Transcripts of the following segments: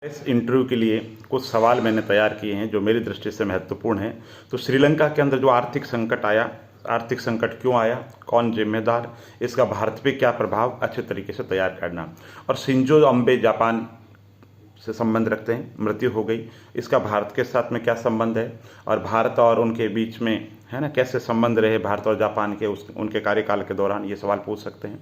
इस इंटरव्यू के लिए कुछ सवाल मैंने तैयार किए हैं जो मेरी दृष्टि से महत्वपूर्ण हैं। तो श्रीलंका के अंदर जो आर्थिक संकट आया, आर्थिक संकट क्यों आया, कौन जिम्मेदार, इसका भारत पे क्या प्रभाव, अच्छे तरीके से तैयार करना। और शिंजो अबे जापान से संबंध रखते हैं, मृत्यु हो गई, इसका भारत के साथ में क्या संबंध है, और भारत और उनके बीच में है ना कैसे संबंध रहे भारत और जापान के उनके कार्यकाल के दौरान, ये सवाल पूछ सकते हैं।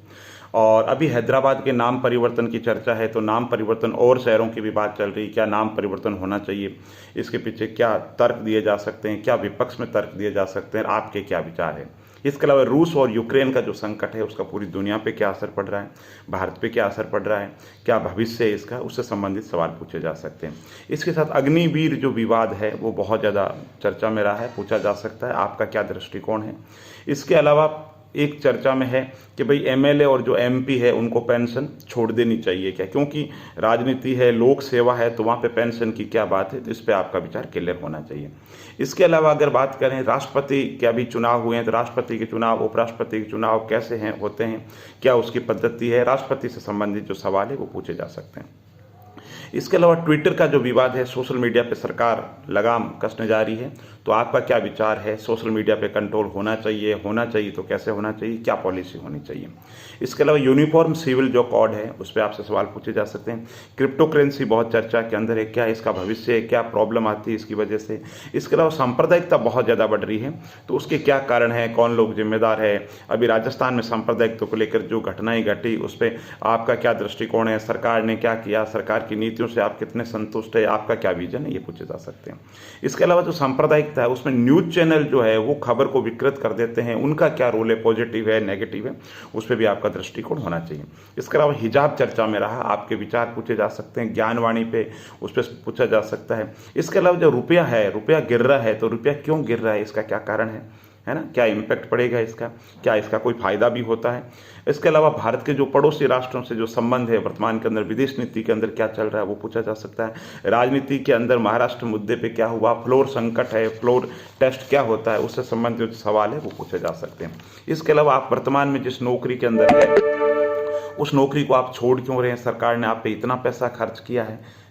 और अभी हैदराबाद के नाम परिवर्तन की चर्चा है, तो नाम परिवर्तन और शहरों की भी बात चल रही, क्या नाम परिवर्तन होना चाहिए, इसके पीछे क्या तर्क दिए जा सकते हैं, क्या विपक्ष में तर्क दिए जा सकते हैं, आपके क्या विचार हैं। इसके अलावा रूस और यूक्रेन का जो संकट है उसका पूरी दुनिया पे क्या असर पड़ रहा है, भारत पे क्या असर पड़ रहा है, क्या भविष्य है इसका, उससे संबंधित सवाल पूछे जा सकते हैं। इसके साथ अग्निवीर जो विवाद है वो बहुत ज़्यादा चर्चा में रहा है, पूछा जा सकता है, आपका क्या दृष्टिकोण है। इसके अलावा एक चर्चा में है कि भाई एमएलए और जो एमपी है उनको पेंशन छोड़ देनी चाहिए क्या, क्योंकि राजनीति है, लोक सेवा है, तो वहाँ पे पेंशन की क्या बात है, तो इस पर आपका विचार क्लियर होना चाहिए। इसके अलावा अगर बात करें राष्ट्रपति के अभी चुनाव हुए हैं, तो राष्ट्रपति के चुनाव, उपराष्ट्रपति के चुनाव कैसे हैं होते हैं, क्या उसकी पद्धति है, राष्ट्रपति से संबंधित जो सवाल है वो पूछे जा सकते हैं। इसके अलावा ट्विटर का जो विवाद है, सोशल मीडिया पे सरकार लगाम कसने जा रही है, तो आपका क्या विचार है, सोशल मीडिया पे कंट्रोल होना चाहिए तो कैसे होना चाहिए, क्या पॉलिसी होनी चाहिए। इसके अलावा यूनिफॉर्म सिविल जो कोड है उस पर आपसे सवाल पूछे जा सकते हैं। क्रिप्टो करेंसी बहुत चर्चा के अंदर है, क्या इसका भविष्य है, क्या प्रॉब्लम आती है इसकी वजह से। इसके अलावा सांप्रदायिकता बहुत ज़्यादा बढ़ रही है, तो उसके क्या कारण है, कौन लोग जिम्मेदार है। अभी राजस्थान में सांप्रदायिकता को लेकर जो घटनाएं घटी उस पर आपका क्या दृष्टिकोण है, सरकार ने क्या किया, सरकार की नीतियों से आप कितने संतुष्ट है, आपका क्या विजन है, ये पूछे जा सकते हैं। इसके अलावा जो सांप्रदायिकता है उसमें न्यूज चैनल जो है वो खबर को विकृत कर देते हैं, उनका क्या रोल है, पॉजिटिव है, नेगेटिव है, उस पर भी आपका दृष्टिकोण होना चाहिए। इसके अलावा हिजाब चर्चा में रहा, आपके विचार पूछे जा सकते हैं, ज्ञानवाणी पे उस पर पूछा जा सकता है। इसके अलावा जो रुपया है, रुपया गिर रहा है, तो रुपया क्यों गिर रहा है, इसका क्या कारण है ना, क्या इम्पैक्ट पड़ेगा इसका, क्या इसका कोई फायदा भी होता है। इसके अलावा भारत के जो पड़ोसी राष्ट्रों से जो संबंध है वर्तमान के अंदर, विदेश नीति के अंदर क्या चल रहा है वो पूछा जा सकता है। राजनीति के अंदर महाराष्ट्र मुद्दे पे क्या हुआ, फ्लोर संकट है, फ्लोर टेस्ट क्या होता है, उससे संबंधित जो सवाल है वो पूछे जा सकते हैं। इसके अलावा आप वर्तमान में जिस नौकरी के अंदर है उस नौकरी को आप छोड़ क्यों रहे हैं, सरकार ने आप पे इतना पैसा खर्च किया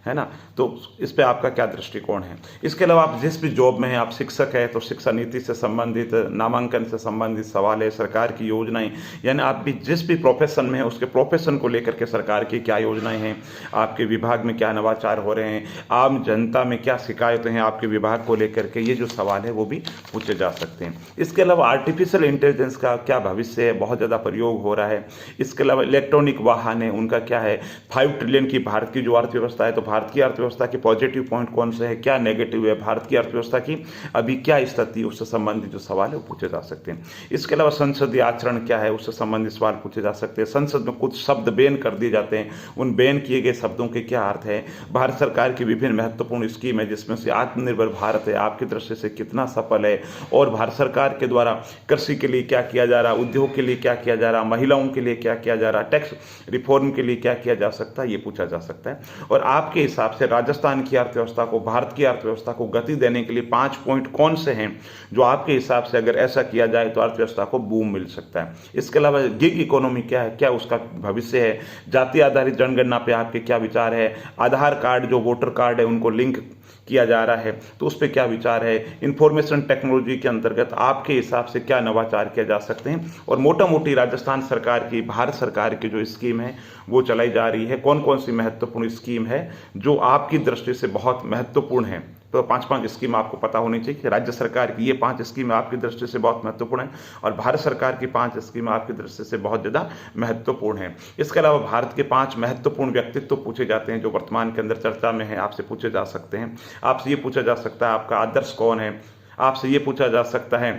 है ना, तो इस पे आपका क्या दृष्टिकोण है। इसके अलावा आप जिस भी जॉब में हैं, आप शिक्षक हैं तो शिक्षा नीति से संबंधित, नामांकन से संबंधित सवाल है, सरकार की योजनाएं, यानी आप भी जिस भी प्रोफेशन में हैं उसके प्रोफेशन को लेकर के सरकार की क्या योजनाएं हैं, आपके विभाग में क्या नवाचार हो रहे हैं, आम जनता में क्या शिकायतें हैं आपके विभाग को लेकर के, ये जो सवाल है वो भी पूछे जा सकते हैं। इसके अलावा आर्टिफिशियल इंटेलिजेंस का क्या भविष्य है, बहुत ज़्यादा प्रयोग हो रहा है। इसके अलावा इलेक्ट्रॉनिक वाहन है, उनका क्या है, 5 ट्रिलियन की भारत की जो अर्थव्यवस्था है, तो भारत की अर्थव्यवस्था के पॉजिटिव पॉइंट कौन से है, क्या नेगेटिव है, भारत की अर्थव्यवस्था की अभी क्या स्थिति, उससे संबंधित जो सवाल है वो पूछे जा सकते हैं। इसके अलावा संसदीय आचरण क्या है, उससे संबंधित सवाल पूछे जा सकते हैं। संसद में कुछ शब्द बैन कर दिए जाते हैं, उन बैन किए गए शब्दों के क्या अर्थ है। भारत सरकार की विभिन्न महत्वपूर्ण स्कीम है जिसमें से आत्मनिर्भर भारत है, आपकी दृष्टि से कितना सफल है, और भारत सरकार के द्वारा कृषि के लिए क्या किया जा रहा, उद्योग के लिए क्या किया जा रहा, महिलाओं के लिए क्या किया जा रहा, टैक्स रिफॉर्म के लिए क्या किया जा सकता है, ये पूछा जा सकता है। और आपके हिसाब से राजस्थान की अर्थव्यवस्था को, भारत की अर्थव्यवस्था को गति देने के लिए 5 पॉइंट कौन से हैं जो आपके हिसाब से अगर ऐसा किया जाए तो अर्थव्यवस्था को बूम मिल सकता है। इसके अलावा गिग इकोनॉमी क्या है, क्या उसका भविष्य है, जाति आधारित जनगणना पे आपके क्या विचार है, आधार कार्ड जो वोटर कार्ड है उनको लिंक किया जा रहा है तो उस पर क्या विचार है, इंफॉर्मेशन टेक्नोलॉजी के अंतर्गत आपके हिसाब से क्या नवाचार किए जा सकते हैं। और मोटा मोटी राजस्थान सरकार की, भारत सरकार की जो स्कीम है वो चलाई जा रही है, कौन कौन सी महत्वपूर्ण स्कीम है जो आपकी दृष्टि से बहुत महत्वपूर्ण है। तो 5 स्कीम आपको पता होनी चाहिए कि राज्य सरकार की ये 5 स्कीम आपकी दृष्टि से बहुत महत्वपूर्ण है और भारत सरकार की 5 स्कीम आपकी दृष्टि से बहुत ज़्यादा महत्वपूर्ण है। इसके अलावा भारत के 5 महत्वपूर्ण व्यक्तित्व पूछे जाते हैं जो वर्तमान के अंदर चर्चा में है, आपसे पूछे जा सकते हैं। आपसे ये पूछा जा सकता है आपका आदर्श कौन है, आपसे ये पूछा जा सकता है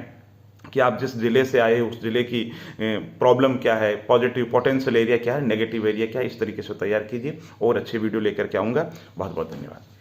कि आप जिस जिले से आए उस जिले की प्रॉब्लम क्या है, पॉजिटिव पोटेंशियल एरिया क्या है, नेगेटिव एरिया क्या है, इस तरीके से तैयार कीजिए और अच्छी वीडियो लेकर के आऊँगा। बहुत बहुत धन्यवाद।